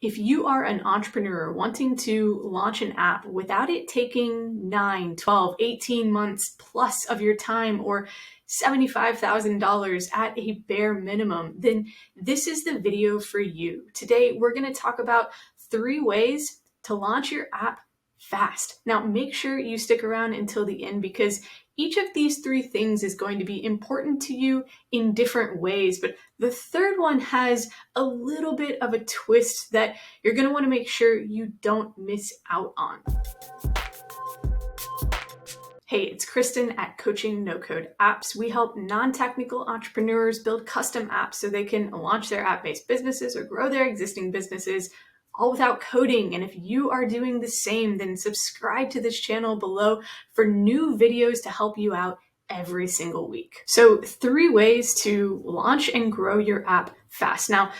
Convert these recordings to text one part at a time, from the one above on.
If you are an entrepreneur wanting to launch an app without it taking 9, 12, 18 months plus of your time or $75,000 at a bare minimum, then this is the video for you. Today, we're going to talk about 3 ways to launch your app fast. Now, make sure you stick around until the end because each of these 3 things is going to be important to you in different ways, but the third one has a little bit of a twist that you're going to want to make sure you don't miss out on. Hey, it's Kristen at Coaching No Code Apps. We help non-technical entrepreneurs build custom apps so they can launch their app-based businesses or grow their existing businesses all without coding. And if you are doing the same, then subscribe to this channel below for new videos to help you out every single week. So 3 ways to launch and grow your app fast. Now,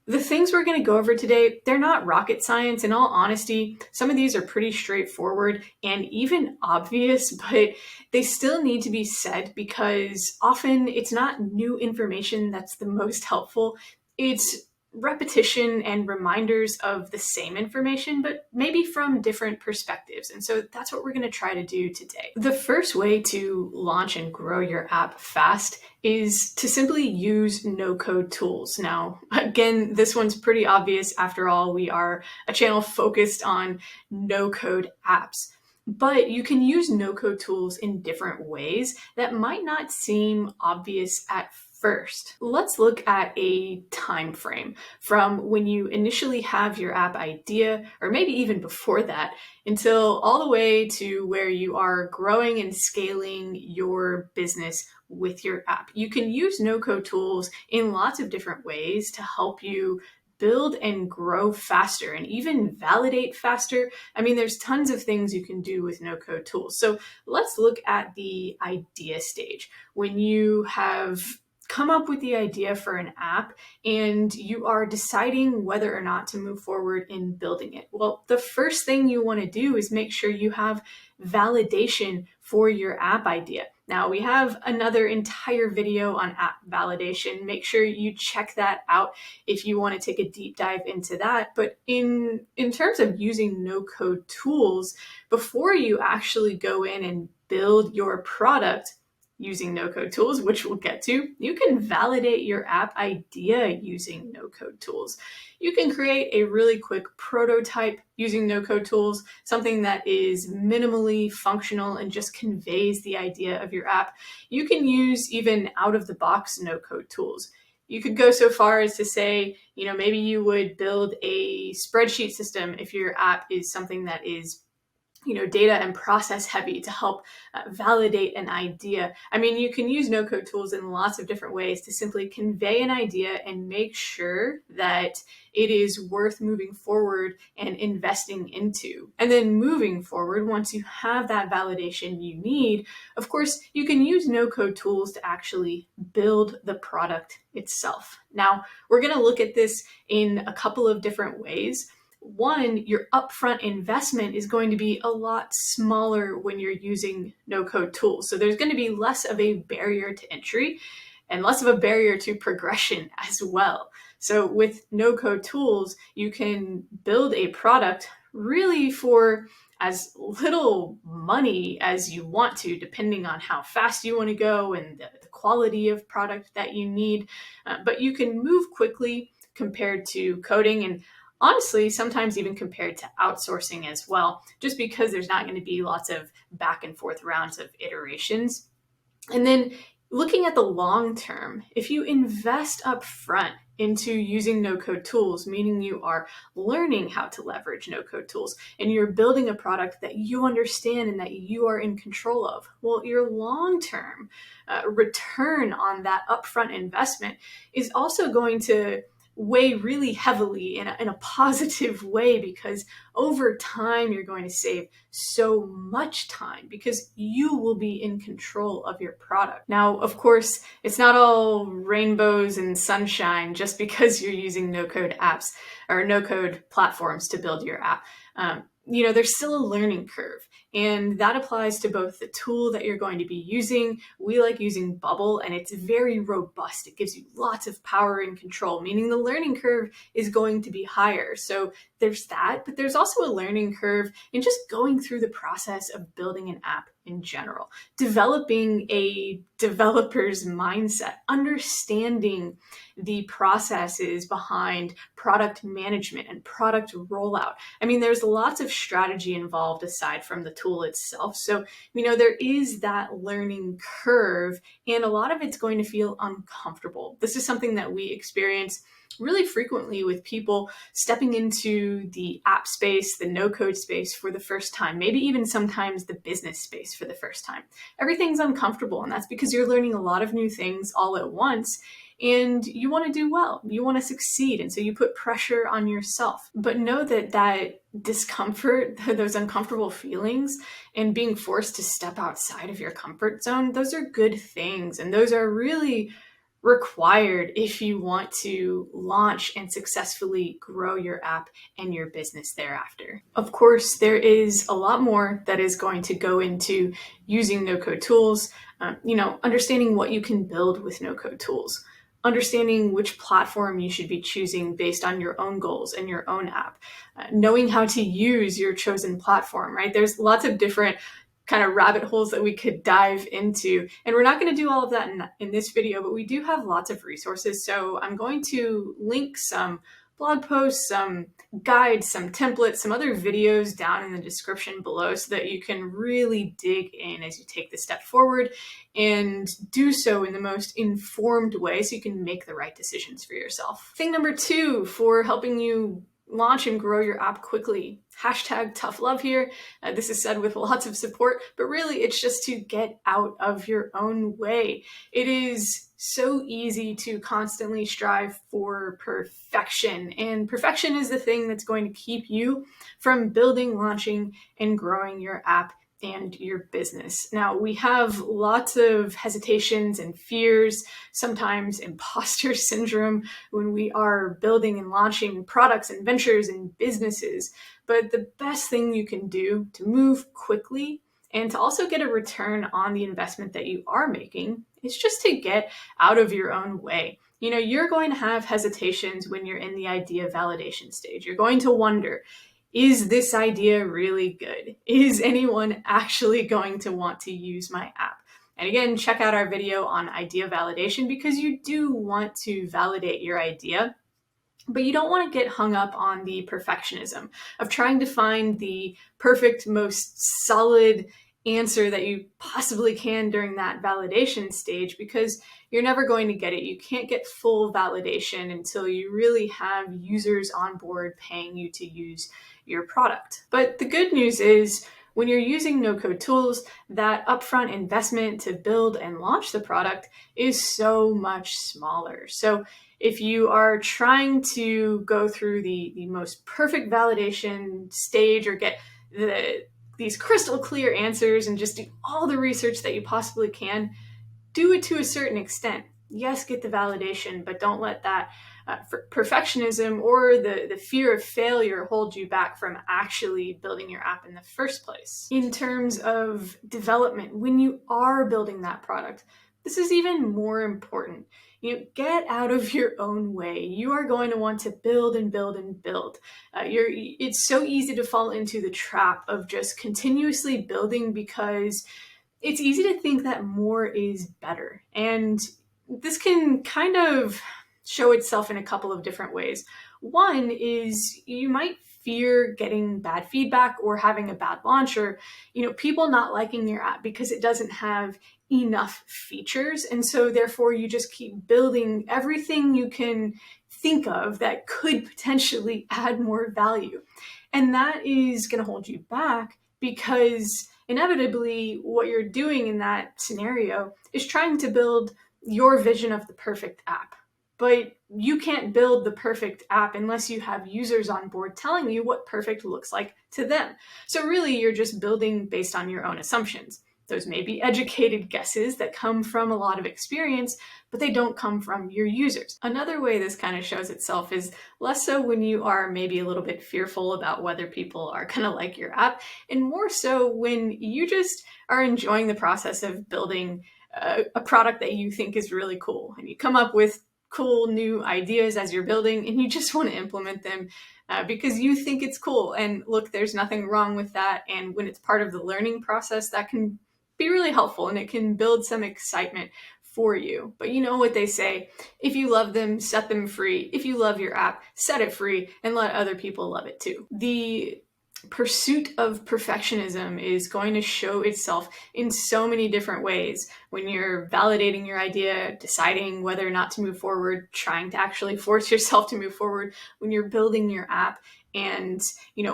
the things we're going to go over today, they're not rocket science. In all honesty, some of these are pretty straightforward and even obvious, but they still need to be said because often it's not new information that's the most helpful. It's repetition and reminders of the same information, but maybe from different perspectives. And so that's what we're going to try to do today. The first way to launch and grow your app fast is to simply use no-code tools. Now, again, this one's pretty obvious. After all, we are a channel focused on no-code apps. But you can use no-code tools in different ways that might not seem obvious at first. Let's look at a time frame from when you initially have your app idea, or maybe even before that, until all the way to where you are growing and scaling your business with your app. You can use no-code tools in lots of different ways to help you build and grow faster and even validate faster. I mean, there's tons of things you can do with no-code tools. So let's look at the idea stage. When you have come up with the idea for an app and you are deciding whether or not to move forward in building it. Well, the first thing you want to do is make sure you have validation for your app idea. Now, we have another entire video on app validation. Make sure you check that out if you want to take a deep dive into that. But in terms of using no-code tools, before you actually go in and build your product, using no-code tools, which we'll get to, you can validate your app idea using no-code tools. You can create a really quick prototype using no-code tools, something that is minimally functional and just conveys the idea of your app. You can use even out-of-the-box no-code tools. You could go so far as to say, maybe you would build a spreadsheet system if your app is something that is data and process heavy to help validate an idea. I mean, you can use no-code tools in lots of different ways to simply convey an idea and make sure that it is worth moving forward and investing into. And then moving forward, once you have that validation you need, of course, you can use no-code tools to actually build the product itself. Now, we're going to look at this in a couple of different ways. One, your upfront investment is going to be a lot smaller when you're using no-code tools. So there's going to be less of a barrier to entry and less of a barrier to progression as well. So with no-code tools, you can build a product really for as little money as you want to, depending on how fast you want to go and the quality of product that you need. But you can move quickly compared to coding, and honestly, sometimes even compared to outsourcing as well, just because there's not going to be lots of back and forth rounds of iterations. And then looking at the long term, if you invest up front into using no-code tools, meaning you are learning how to leverage no-code tools and you're building a product that you understand and that you are in control of, well, your long-term return on that upfront investment is also going to weigh really heavily in a positive way, because over time you're going to save so much time because you will be in control of your product. Now, of course, it's not all rainbows and sunshine just because you're using no-code apps or no-code platforms to build your app. there's still a learning curve. And that applies to both the tool that you're going to be using. We like using Bubble, and it's very robust. It gives you lots of power and control, meaning the learning curve is going to be higher. So there's that, but there's also a learning curve in just going through the process of building an app in general, developing a developer's mindset, understanding the processes behind product management and product rollout. I mean, there's lots of strategy involved aside from the tool itself. So, there is that learning curve, and a lot of it's going to feel uncomfortable. This is something that we experience really frequently with people stepping into the app space, the no-code space for the first time, maybe even sometimes the business space for the first time. Everything's uncomfortable, and that's because you're learning a lot of new things all at once. And you want to do well, you want to succeed. And so you put pressure on yourself. But know that discomfort, those uncomfortable feelings, and being forced to step outside of your comfort zone, those are good things. And those are really required if you want to launch and successfully grow your app and your business thereafter. Of course, there is a lot more that is going to go into using no-code tools, understanding what you can build with no-code tools, understanding which platform you should be choosing based on your own goals and your own app, knowing how to use your chosen platform, right? There's lots of different kind of rabbit holes that we could dive into. And we're not going to do all of that in this video, but we do have lots of resources. So I'm going to link some blog posts, some guides, some templates, some other videos down in the description below so that you can really dig in as you take the step forward and do so in the most informed way so you can make the right decisions for yourself. Thing number 2 for helping you launch and grow your app quickly. #tough love here. This is said with lots of support, but really it's just to get out of your own way. It is so easy to constantly strive for perfection, and perfection is the thing that's going to keep you from building, launching, and growing your app and your business. Now, we have lots of hesitations and fears, sometimes imposter syndrome when we are building and launching products and ventures and businesses. But the best thing you can do to move quickly and to also get a return on the investment that you are making is just to get out of your own way. You're going to have hesitations when you're in the idea validation stage. You're going to wonder, is this idea really good? Is anyone actually going to want to use my app? And again, check out our video on idea validation because you do want to validate your idea, but you don't want to get hung up on the perfectionism of trying to find the perfect, most solid answer that you possibly can during that validation stage, because you're never going to get it. You can't get full validation until you really have users on board paying you to use your product. But the good news is when you're using no-code tools, that upfront investment to build and launch the product is so much smaller. So if you are trying to go through the most perfect validation stage or get these crystal clear answers and just do all the research that you possibly can, do it to a certain extent. Yes, get the validation, but don't let that perfectionism or the fear of failure hold you back from actually building your app in the first place. In terms of development, when you are building that product, this is even more important. Get out of your own way. You are going to want to build and build and build. It's so easy to fall into the trap of just continuously building because it's easy to think that more is better. And this can kind of show itself in a couple of different ways. One is you might fear getting bad feedback or having a bad launch, or people not liking your app because it doesn't have enough features. And so therefore you just keep building everything you can think of that could potentially add more value. And that is going to hold you back because inevitably what you're doing in that scenario is trying to build your vision of the perfect app. But you can't build the perfect app unless you have users on board telling you what perfect looks like to them. So really, you're just building based on your own assumptions. Those may be educated guesses that come from a lot of experience, but they don't come from your users. Another way this kind of shows itself is less so when you are maybe a little bit fearful about whether people are going to like your app, and more so when you just are enjoying the process of building a product that you think is really cool, and you come up with cool new ideas as you're building and you just want to implement them because you think it's cool. And look, there's nothing wrong with that. And when it's part of the learning process, that can be really helpful and it can build some excitement for you. But you know what they say, if you love them, set them free. If you love your app, set it free and let other people love it too. The pursuit of perfectionism is going to show itself in so many different ways when you're validating your idea, deciding whether or not to move forward, trying to actually force yourself to move forward, when you're building your app and,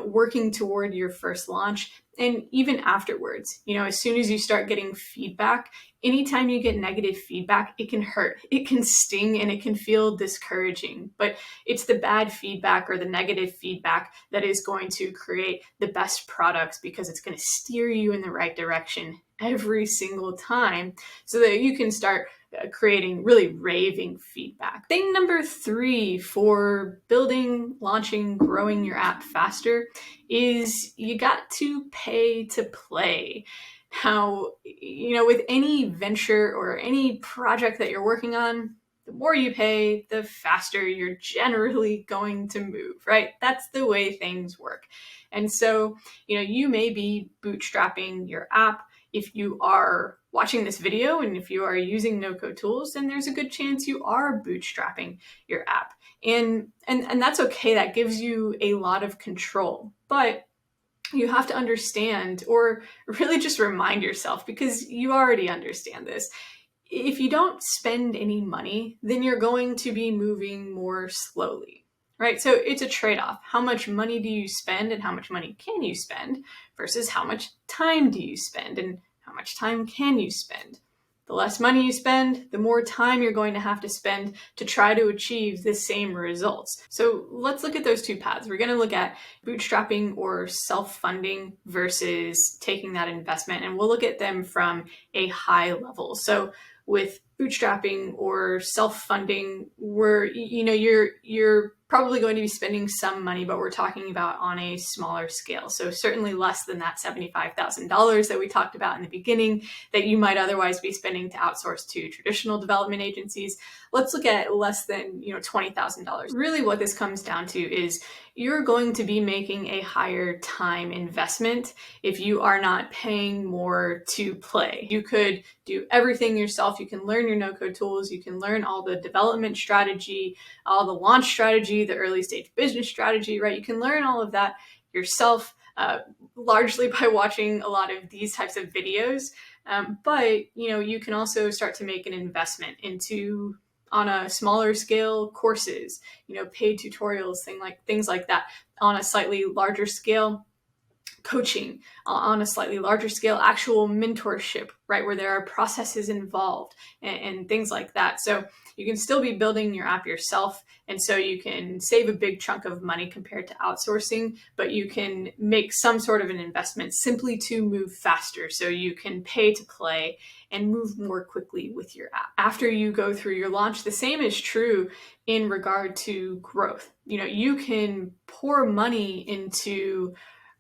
working toward your first launch. And even afterwards, as soon as you start getting feedback, anytime you get negative feedback, it can hurt, it can sting, and it can feel discouraging. But it's the bad feedback or the negative feedback that is going to create the best products, because it's going to steer you in the right direction every single time so that you can start creating really raving feedback. Thing number 3 for building, launching, growing your app faster is you got to pay to play. Now, with any venture or any project that you're working on, the more you pay, the faster you're generally going to move, right? That's the way things work. And so, you may be bootstrapping your app. If you are watching this video and if you are using no-code tools, then there's a good chance you are bootstrapping your app. And that's okay. That gives you a lot of control. But you have to understand, or really just remind yourself, because you already understand this, if you don't spend any money, then you're going to be moving more slowly, right? So it's a trade-off. How much money do you spend and how much money can you spend versus how much time do you spend and how much time can you spend? The less money you spend, the more time you're going to have to spend to try to achieve the same results. So let's look at those two paths. We're going to look at bootstrapping or self-funding versus taking that investment, and we'll look at them from a high level. So with bootstrapping or self-funding, you're probably going to be spending some money, but we're talking about on a smaller scale. So certainly less than that $75,000 that we talked about in the beginning that you might otherwise be spending to outsource to traditional development agencies. Let's look at less than $20,000. Really what this comes down to is you're going to be making a higher time investment if you are not paying more to play. You could do everything yourself. You can learn your no-code tools. You can learn all the development strategy, all the launch strategy, the early stage business strategy, right? You can learn all of that yourself, largely by watching a lot of these types of videos. But you can also start to make an investment into, on a smaller scale, courses, paid tutorials, things like that. On a slightly larger scale, coaching. On a slightly larger scale, actual mentorship, right, where there are processes involved and things like that. So you can still be building your app yourself, and so you can save a big chunk of money compared to outsourcing, but you can make some sort of an investment simply to move faster, so you can pay to play and move more quickly with your app. After you go through your launch, the same is true in regard to growth. You can pour money into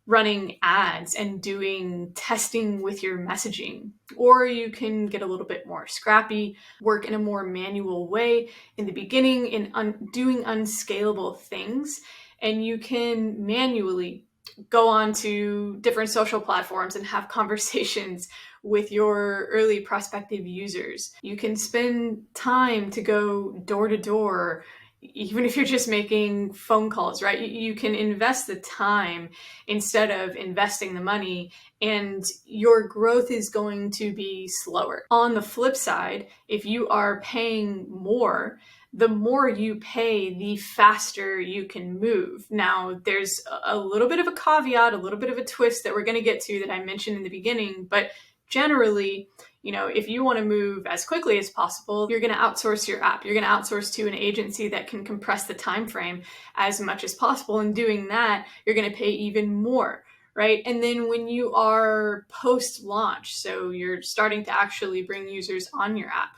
running ads and doing testing with your messaging, or you can get a little bit more scrappy, work in a more manual way in the beginning in doing unscalable things, and you can manually go on to different social platforms and have conversations with your early prospective users. You can spend time to go door to door, even if you're just making phone calls, right? You can invest the time instead of investing the money, and your growth is going to be slower. On the flip side, if you are paying more, the more you pay, the faster you can move. Now, there's a little bit of a caveat, a little bit of a twist that we're going to get to that I mentioned in the beginning, but generally, if you want to move as quickly as possible, you're going to outsource your app. You're going to outsource to an agency that can compress the time frame as much as possible. And doing that, you're going to pay even more, right? And then when you are post-launch, so you're starting to actually bring users on your app,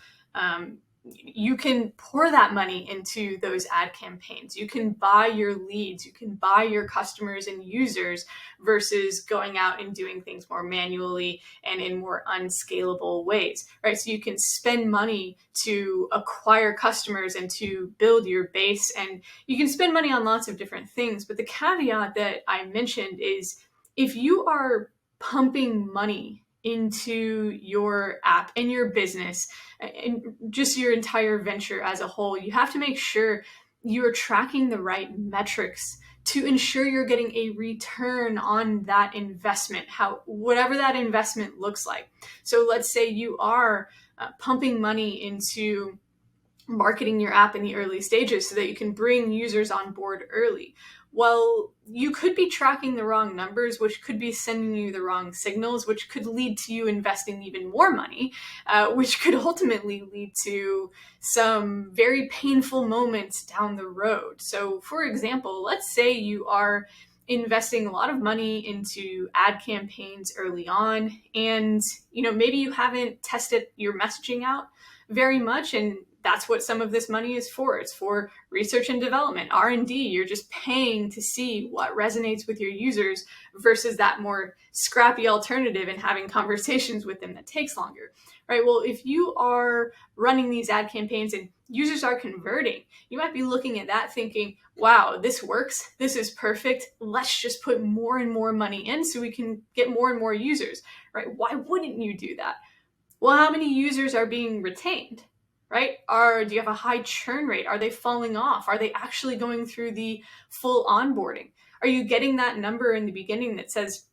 you can pour that money into those ad campaigns. You can buy your leads, you can buy your customers and users versus going out and doing things more manually and in more unscalable ways, right? So you can spend money to acquire customers and to build your base, and you can spend money on lots of different things. But the caveat that I mentioned is if you are pumping money into your app and your business and just your entire venture as a whole, you have to make sure you're tracking the right metrics to ensure you're getting a return on that investment, whatever that investment looks like. So let's say you are pumping money into marketing your app in the early stages so that you can bring users on board early. Well, you could be tracking the wrong numbers, which could be sending you the wrong signals, which could lead to you investing even more money, which could ultimately lead to some very painful moments down the road. So, for example, let's say you are investing a lot of money into ad campaigns early on, and maybe you haven't tested your messaging out very much, and that's what some of this money is for. It's for research and development, R&D. You're just paying to see what resonates with your users versus that more scrappy alternative and having conversations with them that takes longer, right? Well, if you are running these ad campaigns and users are converting, you might be looking at that thinking, wow, this works. This is perfect. Let's just put more and more money in so we can get more and more users, right? Why wouldn't you do that? Well, how many users are being retained? Right? Do you have a high churn rate? Are they falling off? Are they actually going through the full onboarding? Are you getting that number in the beginning that says,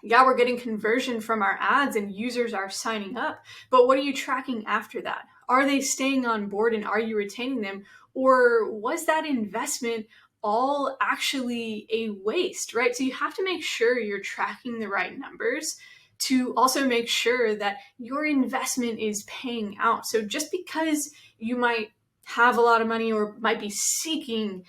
yeah, we're getting conversion from our ads and users are signing up, but what are you tracking after that? Are they staying on board and are you retaining them? Or was that investment all actually a waste, right? So you have to make sure you're tracking the right numbers to also make sure that your investment is paying out. So just because you might have a lot of money or might be seeking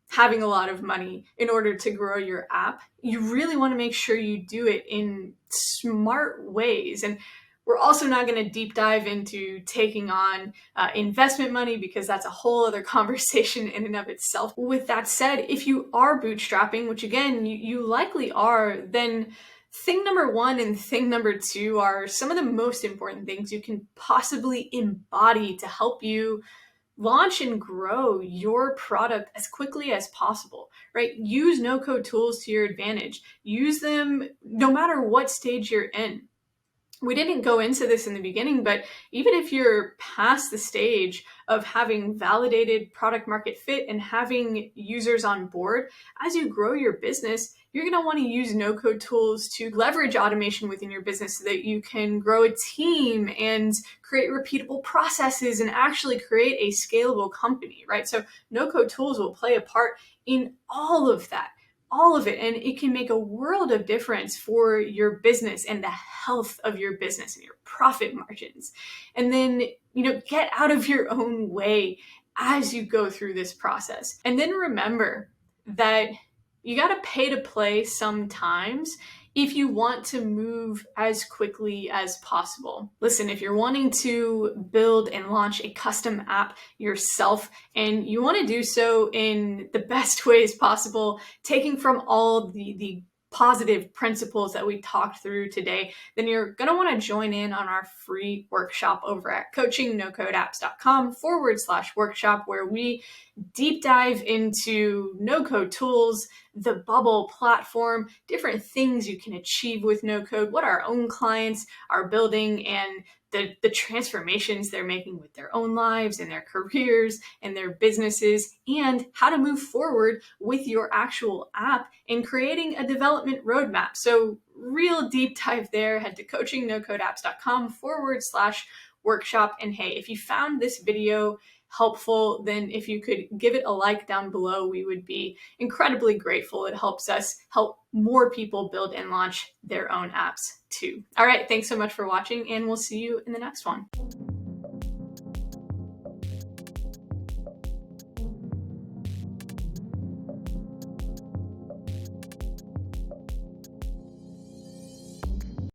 having a lot of money in order to grow your app, you really want to make sure you do it in smart ways. And we're also not going to deep dive into taking on investment money because that's a whole other conversation in and of itself. With that said, if you are bootstrapping, which again, you likely are, then thing number one and thing number two are some of the most important things you can possibly embody to help you launch and grow your product as quickly as possible, right? Use no-code tools to your advantage. Use them no matter what stage you're in. We didn't go into this in the beginning, but even if you're past the stage of having validated product market fit and having users on board, as you grow your business, you're going to want to use no-code tools to leverage automation within your business so that you can grow a team and create repeatable processes and actually create a scalable company, right? So no-code tools will play a part in all of that. All of it. And it can make a world of difference for your business and the health of your business and your profit margins. And then, get out of your own way as you go through this process. And then remember that you got to pay to play sometimes if you want to move as quickly as possible. Listen, if you're wanting to build and launch a custom app yourself and you want to do so in the best ways possible, taking from all the positive principles that we talked through today, then you're going to want to join in on our free workshop over at coachingnocodeapps.com/workshop, where we deep dive into no-code tools, the Bubble platform, different things you can achieve with no-code, what our own clients are building, and the transformations they're making with their own lives and their careers and their businesses, and how to move forward with your actual app and creating a development roadmap. So real deep dive there. Head to coachingnocodeapps.com/workshop. And hey, if you found this video helpful, then if you could give it a like down below, we would be incredibly grateful. It helps us help more people build and launch their own apps too. All right, thanks so much for watching, and we'll see you in the next one.